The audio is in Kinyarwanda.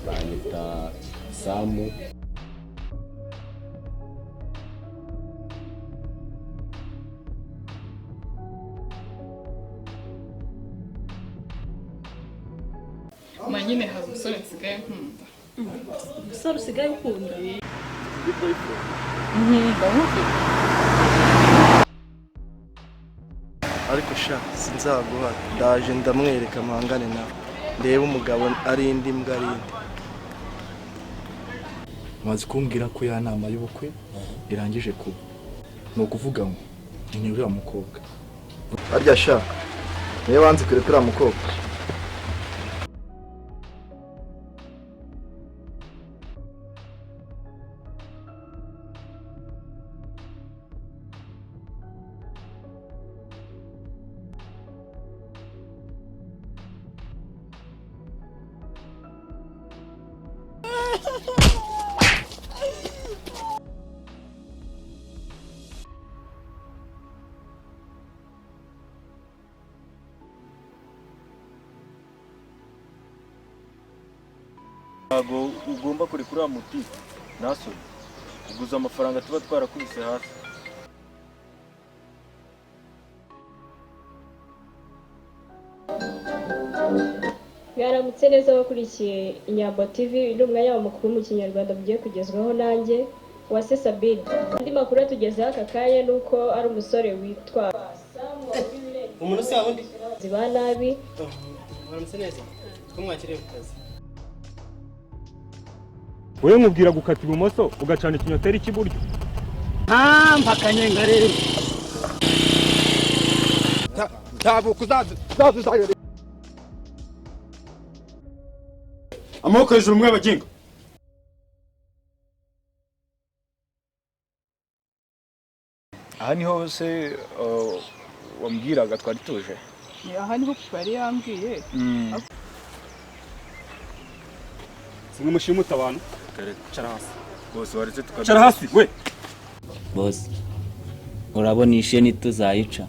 banyita Samu. Manyine hari umusore nsigaye nkunda. Umusore usigaye ukunda? Ariko sha sinzaguha, ndaje ndamwereka amangane nawe, ndebe umugabo ari indi mbwa ari indi. Maze kumbwira ko ya nama y'ubukwe irangije kuba, ni ukuvuga ngo ni uriya mukobwa. Arya sha niwe wanze kureka uriya mukobwa. Ntabwo ugomba kurekura muti naso uguza amafaranga tuba twarakubise hasi. Mwaramutse neza abakurikiye Inyambo TV, n'umwanya w'amakuru mu Kinyarwanda mugiye kugezwaho nanjye Uwase Sabine. Andi makuru atugezeho aka kanya nuko ari umusore witwa Samu umuntu se wundi ziba nabi. Mwaramutse neza ko mwakiriye ku kazi. Wewe mubwira gukata ibumoso ugacana ikinyoteri cy'iburyo. Mpakanye ngare. Tabu kuzaza. Amoko hejuru mwe baginga. Aha niho se wambwiraga twari tuje. Aha niho twari yambwiye. Simwe mushimuta abantu. Cara hasi. Bose waretse Cara hasi we. Boss. Urabona isheni tuzayica.